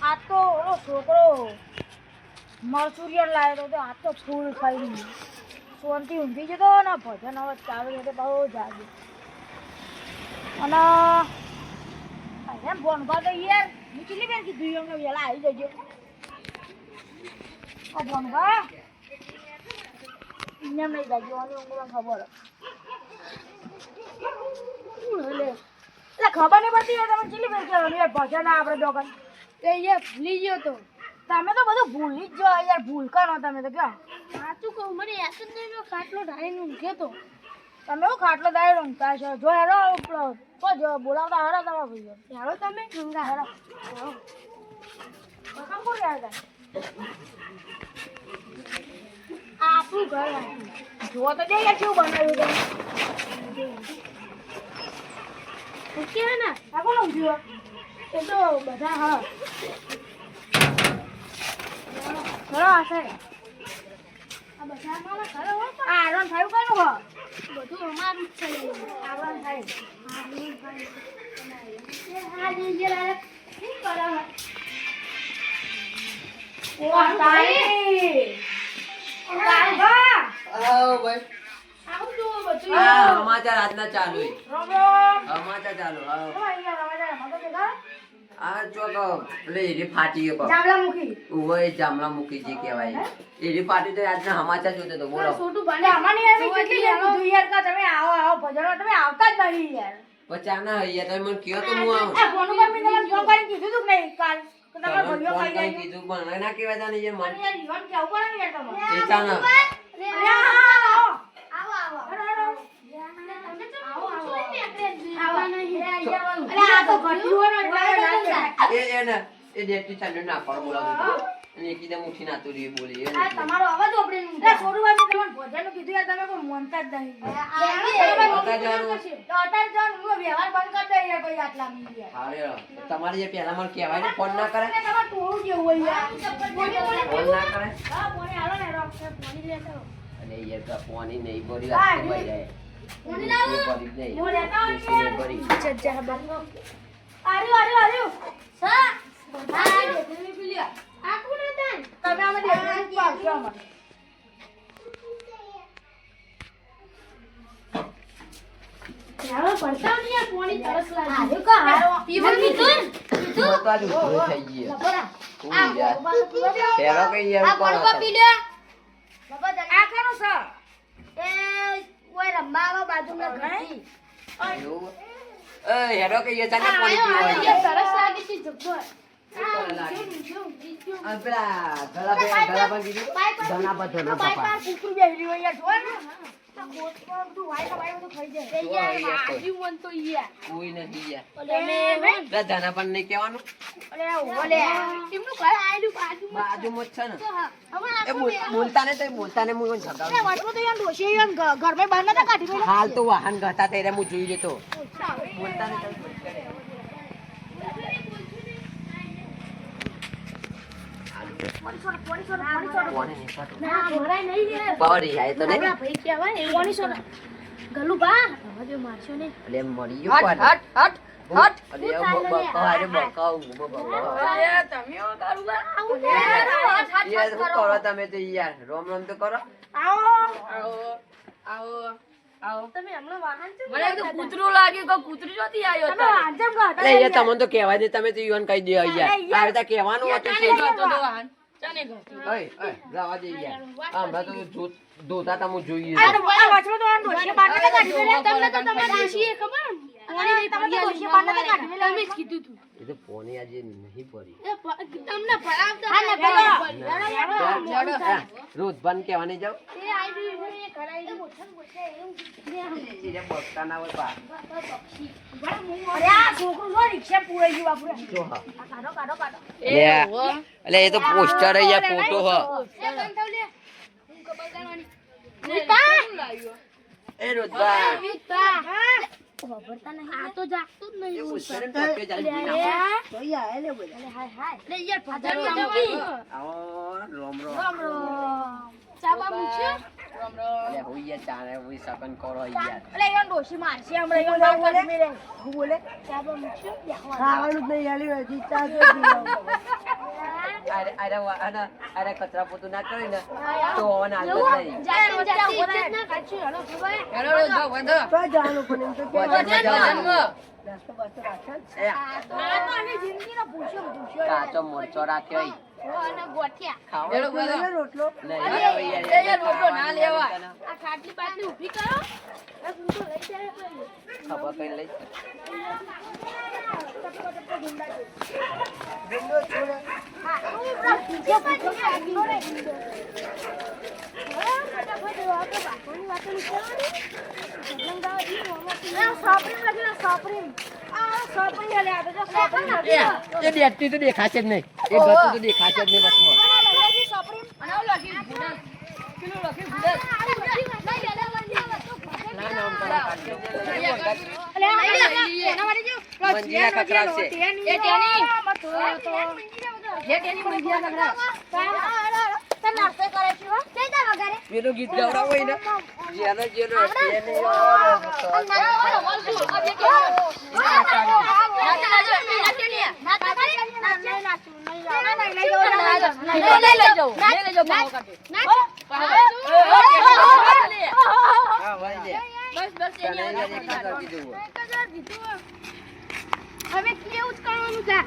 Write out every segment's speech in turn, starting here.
આ તો ઓલો છોકરો મરસુરિયન લાવ્યો તો આ તો ફૂલ ખાઈ ગઈ સોનથી ઊંઘી જતો ને ભજન હવે ચાલુ એટલે બહુ જાગી અને એમ ફોન કરતો યાર હું કેટલી બેન કીધું અમને વહેલા આવી જજો ફોન કર એમને નહીં જાજો અને ઊંઘમાં ખબર એટલે ખબર નહીં પડતી તમે કેટલી બેન કહેવાનું યાર ભજન આપણે દોકાન એ યાર ભૂલી ગયો તો તમે તો બધું ભૂલી જ જાઓ યાર ભૂલ કરો તમે તો ક્યાં સાચું કહું મને યાદ જ નહીં ખાટલો ઢાળીને ઊંઘ્યો તો તમે હું ખાટલો ઢાળીને ઊંઘતા છો જો હેરો જો બોલાવતા હેરો તમારા ભાઈઓ હેરો તમે ગંગા હેરો કામ કોણ ગયા હતા આપણું ઘર જો તો જે યાર કેવું બનાવ્યું તમે કે ને આ કોણ ઊંઘ્યું એ તો બધા હા ઘરો હશે આ બધા મારા ઘરે હોય પણ આરણ થયું કયું હો બધું અમારું જ છે આરણ થાય આ જે લાગે શું કરે ઓ તારી આવો ભાઈ આવું જો બધું આ સમાચાર આજના ચાલુ રોમ રોમ સમાચાર ચાલુ આવો અહીંયા રવાજા મગજ દેખા આ ચોક એટલે એરી ફાટી ગયો જામલા મુખી ઓય જામલા મૂકી જે કહેવાય એરી ફાટી તો આજના સમાચાર જોતો તો બોલો છોટું ભલે અમારી યાર મેં કેટલી યાર કીધું યાર કે તમે આવો આવો ભજનો તમે આવતા જ નહીં યાર પચા ના હૈયા તમે મને કયો તો હું આવું આ ફોન ઉપર મેં તમને ફોન કરીને કીધું તું નહીં કાલ કે તમારા ભાઈઓ ખાઈ જાય કીધું પણ ના કહેવાય જાને યાર મને યાર ઈવન કેવું પડે ને યાર તમે એ ચાના આવો આવો આ તો ઘટ્યું એ એને એ ડેટી ચાલુ ના પર બોલાવતો અને એકદમ ઉઠી ના તો રે બોલે એ તમારો અવાજ ઓપડે નું એ છોડું વાળી તમને ભોજન કીધું યાર તમે કોઈ મોનતા જ નહીં અતાર જાન હું વ્યવહાર બંધ કરી દે યાર ભાઈ આટલા મી યાર હારે તમારે જે પહેલા મને કહેવાય ને ફોન ના કરે તમાર ટોળું જેવું હોય યાર ફોન ના કરે હા બોને હાલો ને રોક પાણી લેતો અને યાર કા ફોન ઈ નહીં બોલી વાત તો ભાઈ જાય પાણી લાવો હું લેતા આવું જજ્જા બંગો આર્યો સા આ દેખલી પીલિયા આ કોણ હતા તમે આમાં દેખલી પાછો આમાં યાર પડતા નહીં પાણી તરસ લાગી આ કો હારો પીવર કીધું તો આજ ઉભો થઈ ગયો બપોરા આ પેલો કઈ યાર આ કોણ પી લે બાબા આ કરો સર એ ઓય રંબાવા બાજુમાં ઘણી એ હેડો કે યે તને પાણી પીવા સરસ લાગે છે જબ્બર આ પેલા ગળા પણ કીધું ધના બાપા કુકરું બેહરી હોય યાર જોય ને આ કોટ પર બધું વાય બધું ખાઈ જાય યાર આજુ મન તો યાર કોઈ નથી યાર ઓલે પેલા ધના પણ નહીં કહેવાનું ઓલે એમનું ઘર આયલું બાજુમાં જ છે ને હવે એ બોલતા ને હું ઝગાડું વાટલો તો યાર ડોશી યાર ઘરમાં બહાર નતા કાઢી મેલે હાલ તો વાહન ગતા તેરે હું જોઈ લેતો બોલતા ને ના ભરાય નહીં યાર પાવરી આય તો ને ભાઈ કહેવાય 500 ગલું બા હવે મારશો ને એટલે મળી ગયો કોણ હટ અરે બકાવ અરે તમે ઓ કરું બા આવું યાર શું કરો તમે તો યાર રોમ તો કરો આવો તમે હમણાં વાહન છે મને તો કૂતરું લાગ્યું કે કૂતરું જોતી આવ્યો તમે આંજમ ગા એટલે યાર તમને તો કહેવાય દે તમે તો ઈવન કહી દે યાર હવે તો કહેવાનું હતું છે તો વાહન ચાને ગયો ઓય રાવા દે યાર હમણાં તો ધોતા તમે જોઈએ આ વાચમાં તો આ ડોશી બાર નતા કાઢી મેલે તમને તો તમારે ડોશી ખબર પાણી નહીં તમે તો ડોશી બાર નતા કાઢી મેલે તમે જ કીધું તું એ તો પોને આજે નહીં પડી તમને ભરાવતા હા ને રોજ બંધ કહેવાની જાવ એ આઈ એ કરાઈ એ બસતા ના હોય પા અરે આ છોકરું જો રિક્ષા પૂરાઈ ગયું બાપુ જો હા કાઢો એટલે એ તો પોસ્ટર યાર ફોટો હ એ કંઠવ લે હું ખબર કરવાની નીતા એ રોજબા હા ખબરતા નહીં આ તો જાગતું જ નહીં એ પોસ્ટર ટોપે જાય ના તો યાર લે બોલ હાય લે યાર ફાધર આવો આવો રોમ રામ રામ ચાબા મૂછ્યો અલે હું યાર ચાલે હું સકન કરો યાર અલે ઈવન ડોશી મારશે હમણાં ઈવન બાર કાઢી રે હું બોલે ચા પર મૂકશું ખાવાનું જ નહીં આલી હજી ચા અરે કચરા પોતું ના કરી ને તો ઓન આલતો નહીં કાચો મોરચો રાખ્યો ઈ. ખાવા રોટલો ના લેવાય. આ ખાટલી બાટલી ઊભી કરો ખબર કઈ લઈ એ બેટરી તો દેખાશે જ નહીં એ ગતું તો દેખાશે જ નહીં બસમાં અને ઓલું લખી ભૂડસ. પેલું લખી ભૂડસ. ના ના આમ તારા કાઢી મંજીરા કકડાવશે. એ તેની. જે તેની મંજીરા કકડાવ. પેલું ગીત ગવડાવો હોય ને જેનો જેનો તેને હા ભાઈ લે તને યાર એક જ કીધું હવે કેવું જ કરવાનું છે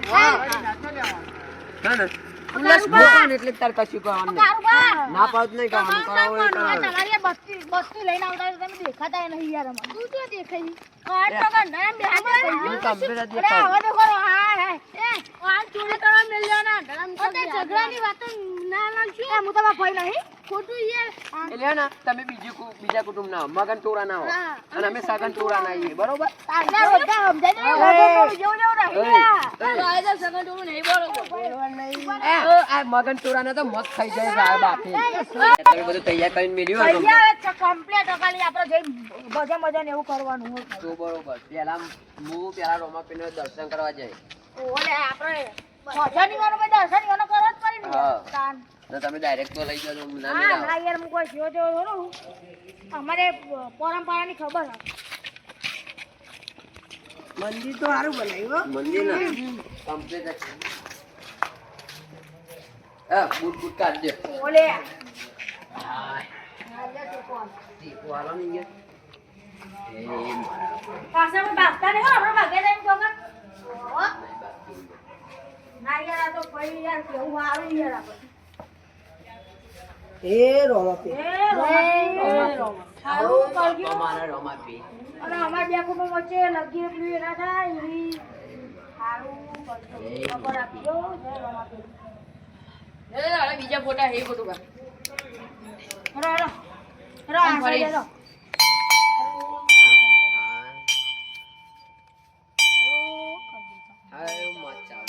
ના ના ઉલ્લાસ બોલ એટલે તાર કશું કહેવાનું નહીં ના પાડ નહીં કહેવાનું કરાવો એ કરાવો તમારી બસ્તી લઈને આવતા તો તમે દેખાતા નહીં યાર અમાર તું શું દેખાઈ કાટ તો કાટ ના બે હું કમ્પ્લીટ જ અરે દેખાડું. હવે દેખો હા હા એ આ ચોરી કરવા મેલ્યો ના ધરમ તો ઝઘડાની વાતો ના લાગશું હું તમારા ભાઈ નહીં ખોટું યાર એટલે ને તમે બીજા કુટુંબ ના હો, મગન ટોળા ના હો અને અમે સગન ટોળા ના આવીએ બરોબર તારા બધા સમજાય જેવું જેવું કાયદા સગન ટોળું નહીં બોલો. આ મગન ટોળા ના તો મત ખાઈ જાય સાહેબ આપે તમે બધું તૈયાર કરીને મેલ્યું હોય તમને. તૈયાર કમ્પ્લીટ અકાલી આપણે જઈ મજા મજા ને એવું કરવાનું હોય તો બરોબર પેલા હું પેલા રોમાપીને દર્શન કરવા જાય ઓલે આપણે મજાની વાનો મે દર્શન વાનો કરો જ પડી ને હા. તાન તો તમે ડાયરેક્ટ તો લઈ જાઓ ના હા મેળાવો. ના યાર હું કોઈ શિવ જેવો થોડો અમારે પરંપરાની ખબર છે મંદિર તો સારું બનાવ્યું મંદિર ના કમ્પ્લીટ જ છે. હા બૂટ બૂટ કાઢ દે ઓલે ટીપો આલો ને યાર. એ પાછા હું બાગતા નહીં હો આપણે બાગે જઈને જોગા ના યાર આ તો પડી યાર કેવું આવે યાર આપણે એ રોમા સારું કરજો અમારા રોમાપી અને અમાર બે કુટુંબ વચ્ચે લગી એટલું એ ના થાય એવી સારું કરજો ખબર આપજો જય રોમાપી હવે બીજા ફોટા હે ફોટો કા. રો રો રો આ સાઈડે રો હાય મચાવ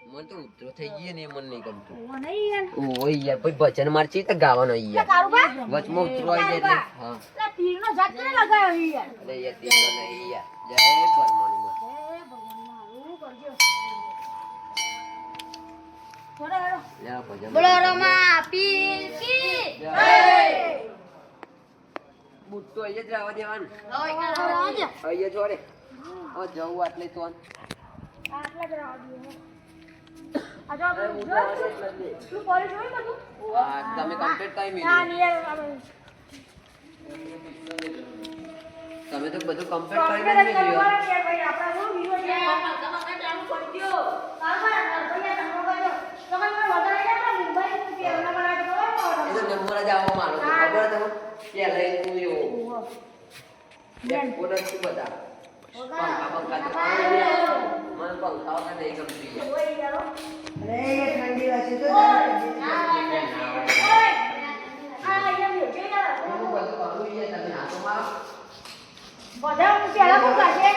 મન તો ઉતરો થઈ ગયો ને એ મન નહીં ગમતું ઓય યાર ભાઈ ભજન માર છે તો ગાવાનો યાર વચમાં ઉતરો આવી જાય એટલે હા તીરનો ઝાટ કેને લગાવ્યો છે યાર અરે યાર તેનો નહીં યાર જય ભરમાની માં લે ભજન બોલો રમા પીર કી જય બુટ તો અહીંયા જ રહેવા દેવાનું જય અહીંયા જોડે હવે જવું આટલે તો આટલા જ રાહ દીએ આ જો અરે હું તો આજે એટલા જ લે. તું પોલીસ હોય બધું હા તમે કમ્પ્લીટ ટાઈમ ના મેળવ્યો યાર તમે તો બધું કમ્પ્લીટ ટાઈમ મેળવ્યો ભાઈ આપણા શું વિડિયો છે ચાલુ કરી દો કાકા ભૈયા તમે બોલો તો કઈ વધારે ના મુંબઈ પેરના બનાવે તો એ તો નંબર જ આવવા માંડો છો. ખબર તમને કે લઈને તું એવો બેન પોડર શું બધા પંખા પંખા તો મને પંખા વગર નહીં ગમતું યાર. હું બધું કરું યાર તમે હાથો મારો બધા હું પેલા કોણ કાઢે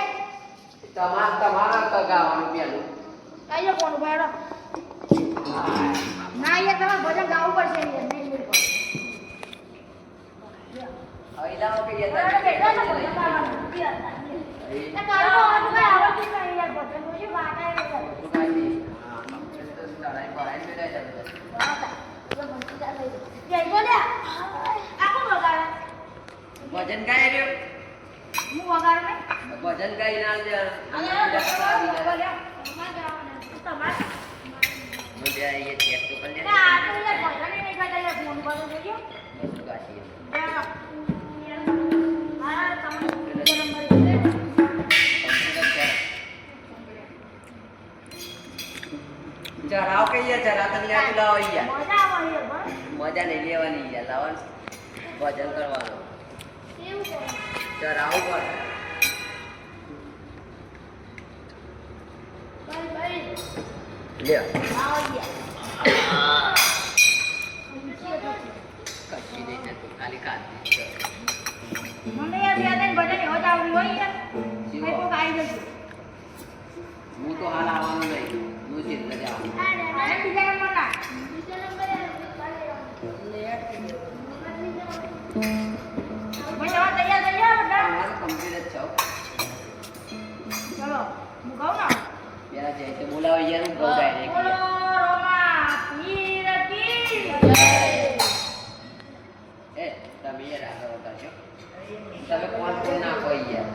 તમારા ગાવાનું પેલું કાયો કોણ ભાડો ના યાર તમારે ભજન ગાવું પડશે યાર નહીં મેળ પડે હવે લાવો કે યાર બરાબર તમે બેઠા છો ભજન ગાવાનું એ કાળો આવતું કઈ આવડતું નહીં યાર ભજન તો શું વાટાય યાર બધું કાઢી. હા, કમ્પ્લીટ તો લડાઈ ભરાઈ મેળાય તમે. બરાબર જઈ બોલ્યા આ કોણ વગાડે ભજન ગાય રહ્યો હું વગાડું ને ભજન ગાઈ ના દે તમારે મુજે ये चेक तो कर ले ના આ તો યાર ભજન નહીં ગાતા યાર ફોન પર જોજો बस गाची હા તમે નંબર છે ચરાવ કે યાર ચરા તને યાદ લાવો યાર મજા આવે બસ મજા નહીં લેવાની યાર લાવવાનું ભજન કરવાનું એવું કરો ચરાવ પર ભાઈ લે આવો યાર કશી નહીં ને તું ખાલી કાઢી મને યાર યાદ ભજન એવો જ આવડી હોય યાર મેં કોક આવી જશે હું તો હાલ આવવાનું નહીં હું ચિંતા જ આવવાનું અને બીજા નંબર ના ભાઈ હવે તૈયાર થઈ જાઓ બધા તમારું કમ્પ્લીટ જ છો ચલો હું કહું ને પેલા જઈ તો બોલાવો યાર હું કહું ડાયરેક્ટ બોલો રોમા પીર કી એ તમે યાર આગળ વધારજો તમે કોણ કોણ નાખો યાર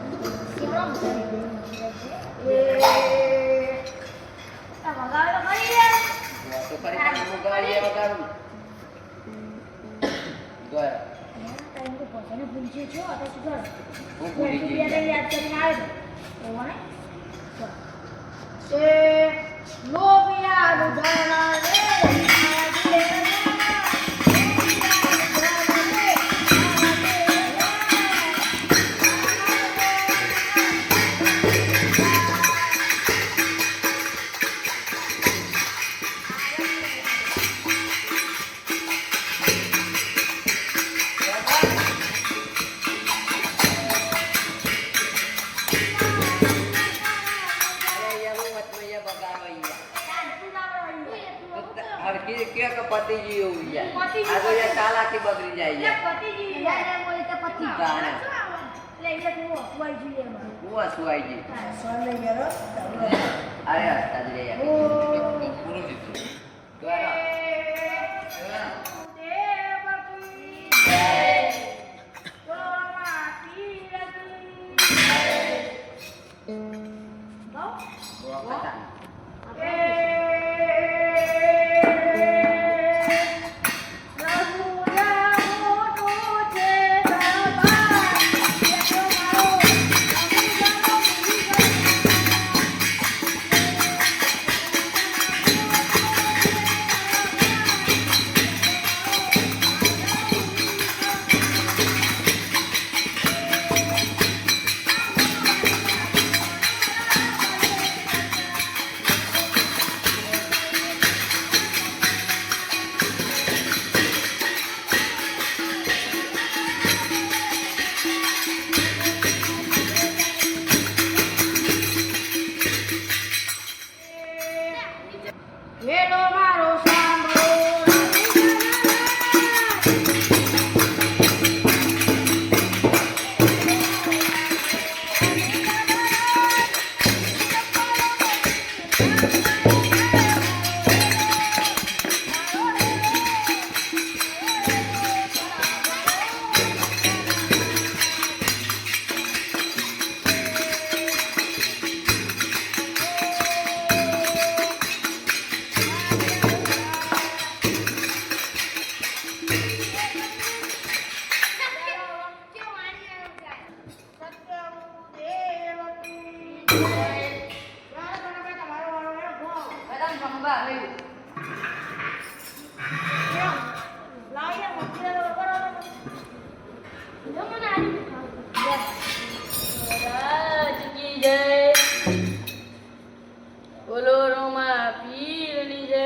વગાડો કરી યાર તો ફરી પાછું હું ગવાડીએ વગાડું ગયો ટાઈમ તો પોતાને ભૂલશે છો આ તો શું કરો હું ભૂલી ગઈ યાદ કરીને આવે એવો ને એ લોપિયા રુધાણા રે પતિજી એવું યાર આ તો યાર કાલ આખી બગડી જાય યાર પતિજી યાર બોલે તો પતિ ગાણે લે એ તું હોય જોઈએ હું હસવાઈ ગઈ સોન લઈ ગયો અરે હસતા જ રે યાર પૂરું દીધું હેલો મારો સાંભળો બોલો રોમા પીરની જય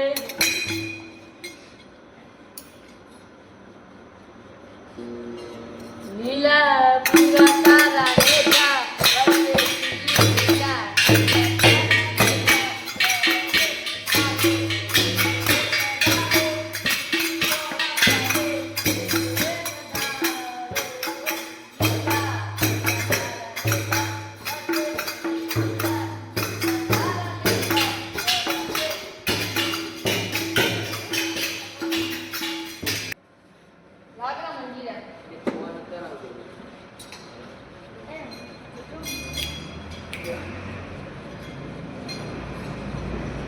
લીલા પીરા તારા નેતા વચ્ચે લીલા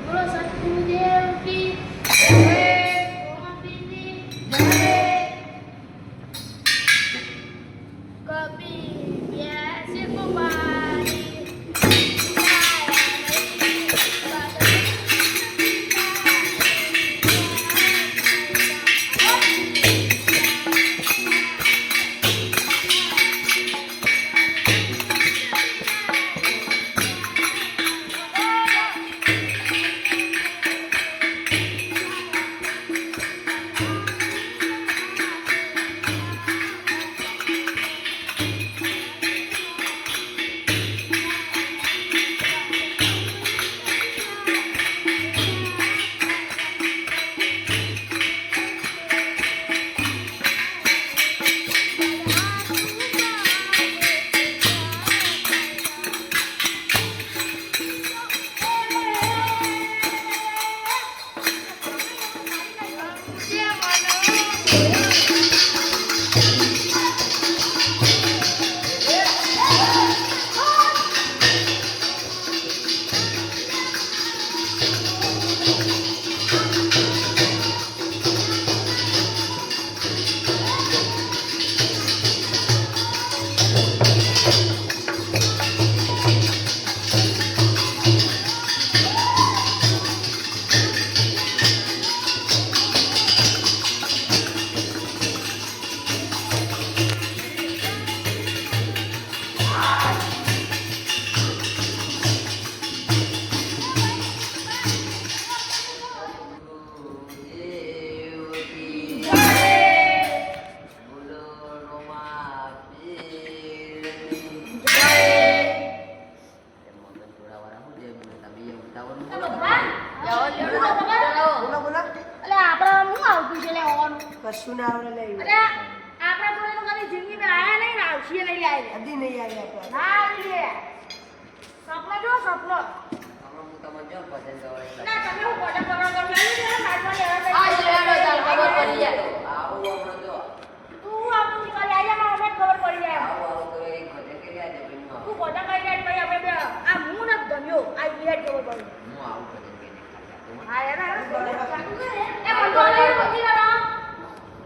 બોલો સતગુરુદેવ કી જય. ગોમતીની જય. કબીર વ્યાસ કુમારી કશું ના આવડે લઈ અરે આપણા જોડે તો કદી જિંદગીમાં આયા નહીં ને આવશે નહીં લાવી હજી નહીં આવી આપણે ના આવી રે સપનો જો સપનો હું તમને જો ભજન ગવાય ના તમે હું કોટા કરવા કરું લઈ લે નાચવા લેવા આ લેડો ચાલ ખબર પડી જાય આવું હમણાં જો તું આપણું નીકળી આયા માં અમને ખબર પડી જાય આવું આવું તો એક ભજન કરી આજે ભાઈ તું કોટા કરી જાય ભાઈ આપણે બે આ હું ન ગમ્યો આ વિરાટ ખબર પડી હું આવું ભજન કરી ખાતા હા યાર એ બંધો લઈ બધી કરો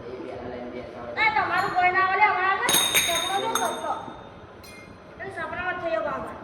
એ બેલા લઈને બેસા એ તમારું કોઈ ના આવલે અમારા સપનો જો સપનો એ સપનામાં થયો બાબા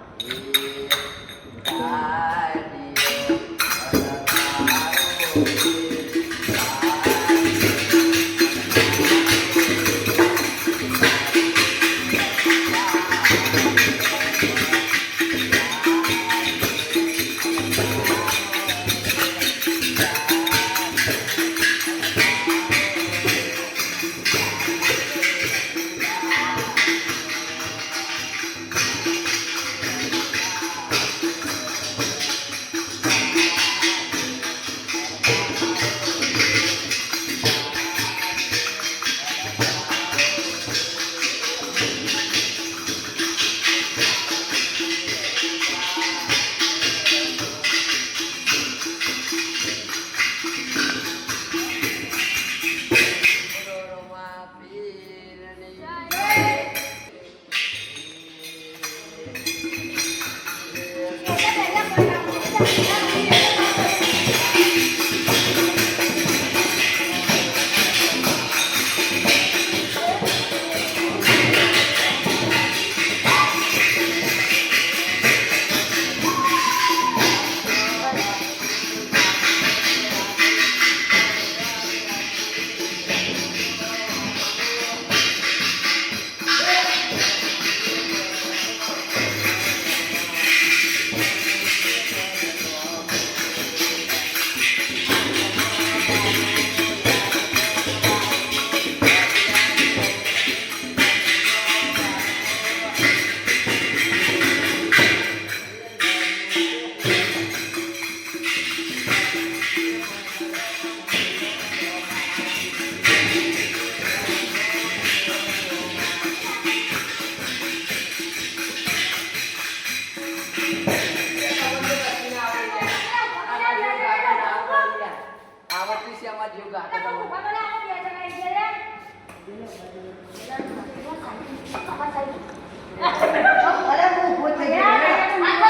અરે હું ભૂત થઈ ગયો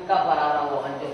કૂદકા ભરાવડાવો અંજો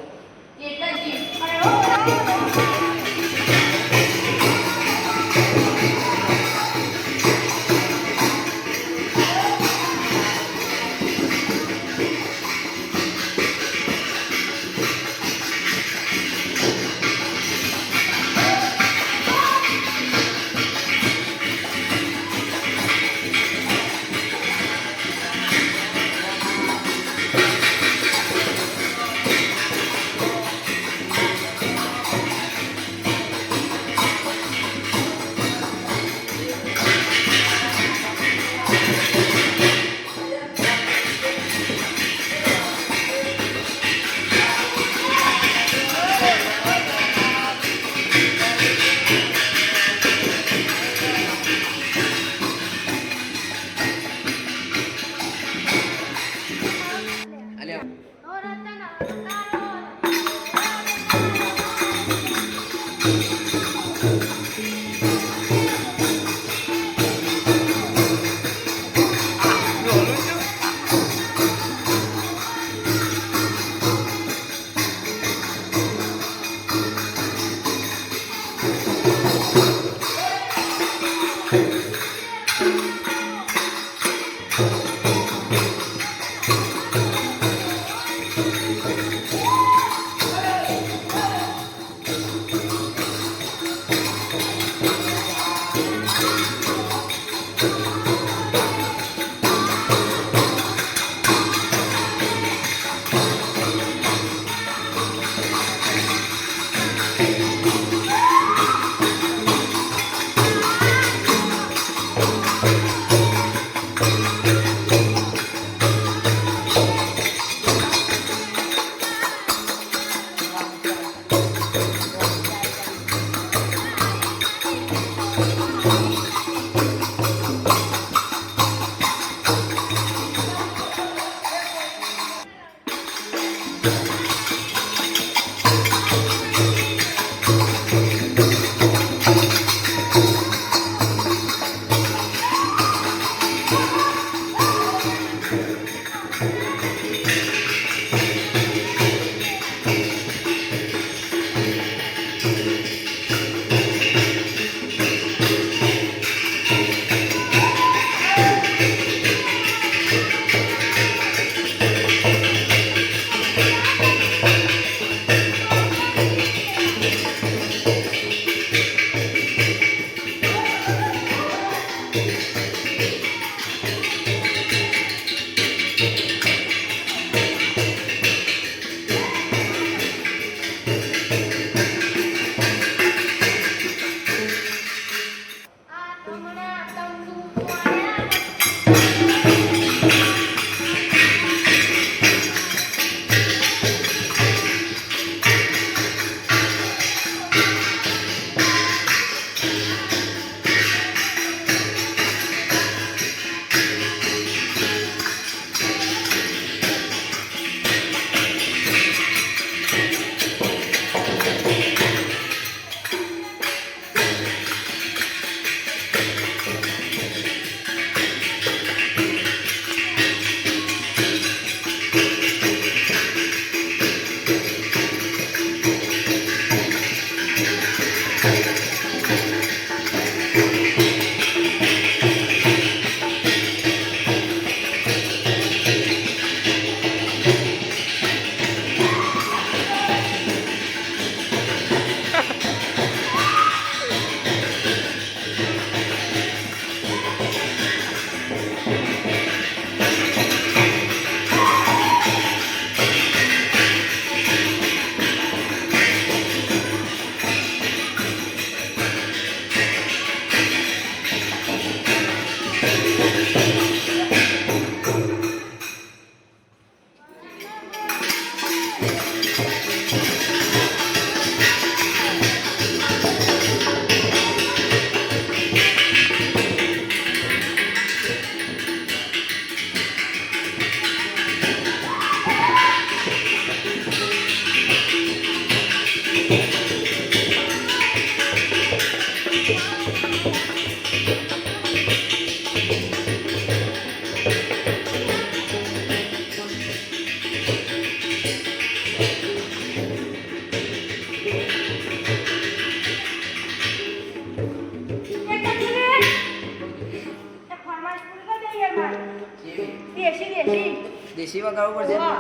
દેશી વગાડવું પડશે ને?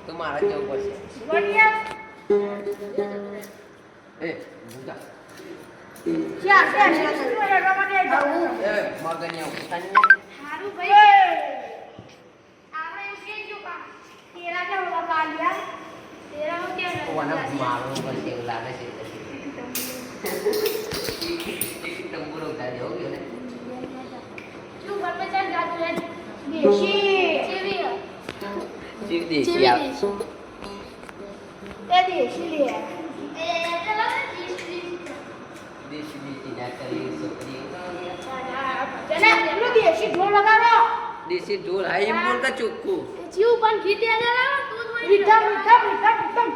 તો મારે જ જવું પડશે. એ ભૂકા. એ મગની આવું. હારું ભાઈ આપણે એમ કહેજો કા તેરા કે ઓલા કાલિયા તેરા નો કે કોને મારવું પડશે એવું લાગે છે. એક તંબુરો ઉતારી દેવો ગયો ને. શું ઘરમાં ચાલ જાતું રે દેશી ચેવી જીવ દેશી આવે. એ દેશી લે એ ચલા દેશી ના કરી છોકરી. ચલે પેલું દેશી ઢોલ લગાવો દેશી ઢોલ હા એમ બોલ કે ચોખ્ખું. જીવ પણ ગીત યાદ આવે તું જ મીઠા મીઠા મીઠા મીઠા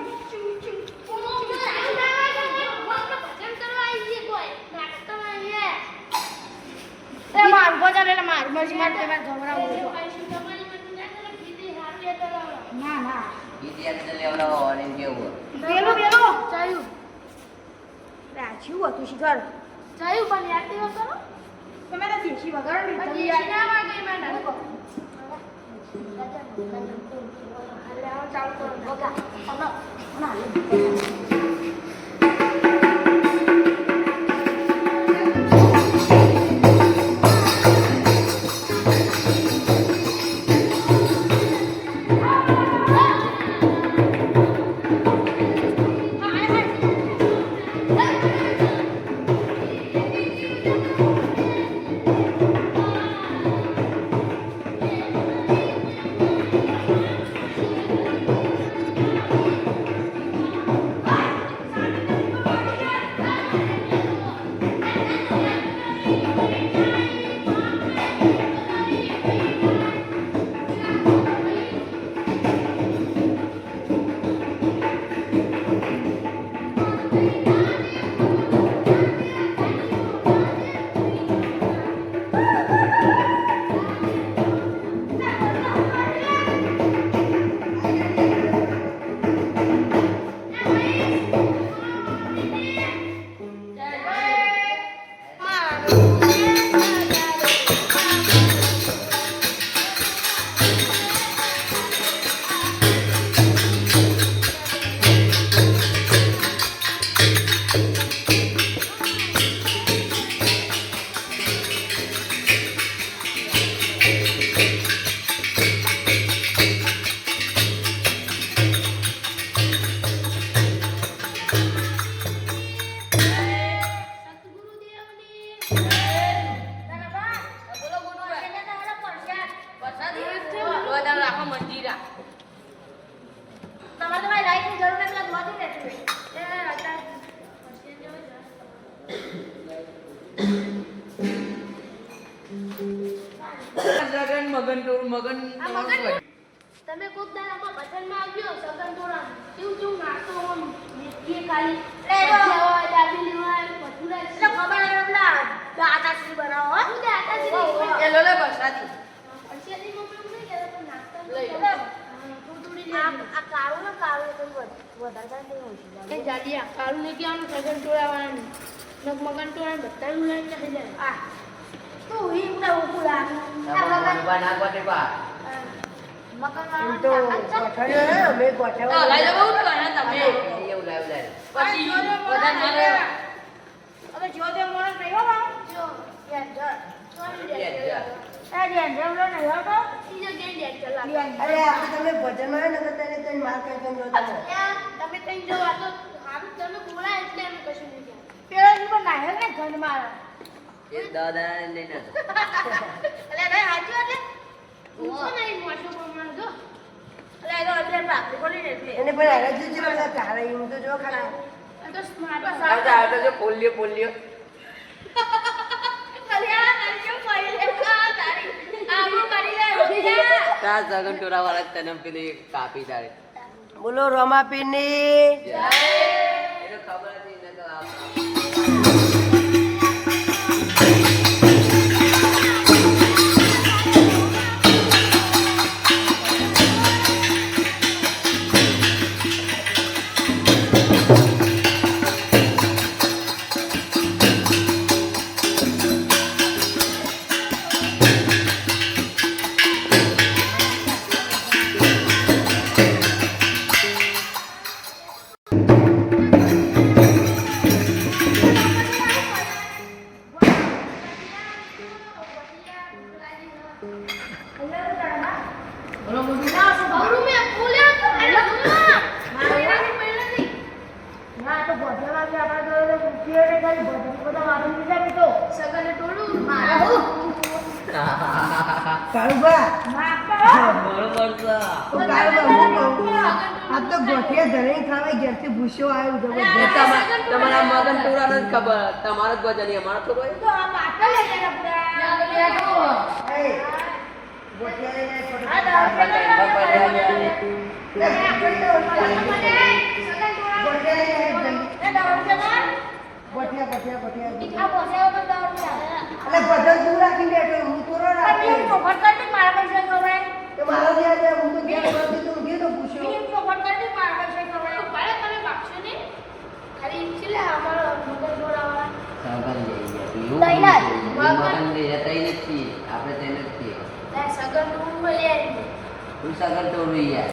માર બજાર એટલે માર મરજી માર તે માર ગમરાવું ના ના ગીત યાદ તો લેવડાવો અને એમ કેવું. પેલું ચાયું રાખ્યું હતું શિખર ચાયું પણ યાદ દેવા કરો તમે ના દેશી વગાડો ને તમે યાદ ના વાગે મેં ના ચાલુ કરો વગા ના તમે કોક દાડામાં ભજનમાં આવ્યો સગન તોડા કેવું કેવું નાસ્તો આમ કે ખાલી હોય દાબેલી હોય ભટુરા એટલે ખબર આવે પેલા દાતાશ્રી બનાવો હું દાતાશ્રી એ લોલે બસાતી અરશિયાની મમ્મી નહીં કે તો નાસ્તો લઈ આ કાળું ને કાળું તો વધારે નહીં હોય છે એ જાડિયા કાળું ને ક્યાં સગન તોડાવાનું મગન તોડાને બધા ઉલાઈને થઈ જાય આ તું હી ઉડા ઉકુલા ના કોટે બા. મકાન તો લઈ જાવ હું તો ને તમે એવું લાવ લાવ. પછી બધા મારે હવે જો દે મોણ નહીં હો બા જો ધ્યાન જમલો ને હો તો ઈ જો ગેન ડેટ ચલા અરે આ તમે ભજનમાં આવે ને તો તને તને માર કરી તમે જોતા તમે તઈ જો આ તો હારું તમે બોલા એટલે અમે કશું નહીં કહે પેલો ઈ પણ નાહે ને ઘર મારા એ દાદા ને ના અલે રે હાજી એટલે ઊંચો નહીં મોટો પ્રમાણ જો અલે તો એટલે પાપડી ખોલી ને એટલે એને પણ હારે જ છે બધા તારા એમ તો જો ખરા આ તો સ્માર્ટ આવતા આવતા જો પોલિયો પોલિયો. કલ્યા કલ્યો ફાઈલ આ તારી આવું કરી લે તા સગન ટોરા વાળા તને પેલી કાપી તારે. બોલો રમાપીરની એ તો ખબર હતી ને તો આપ અવરું મેં બોલ્યા તો એટલે ના તો ભજનમાં બી આપણે તો પીરિયડ ખાલી ભજન બધા વારું લીધા તો સગને ટોળું મારા હું કાળુબા માફ કરો બરોબર છે. કાળુબા હું કહું આ તો ગોઠિયા ધરાઈ ખાવે ઘેરથી ભૂસ્યો આવ્યો જબરજસ્ત તમારા મગન ટોળાને જ ખબર તમારા જ વજન અમારે તો કોઈ તો આ માથા લઈ ગયા પૂરા એ ગોઠિયા લઈને છોટો આ દાવ ગોઠિયા એટલે ભજન તું રાખીને બેઠો હું થોડો રાખી તો મારો જે હું તો ઘેર કરતી તો ઘેર તો પૂછ્યો ભાડે તમે ભાગશો ને ખાલી છેલ્લે અમારો મગન દોડાવા સગન લઈ ગયા મગન લઈ જતા નથી આપણે તેને જ છીએ સગન ટોળું બોલ્યા તું સગન ટોળું યાર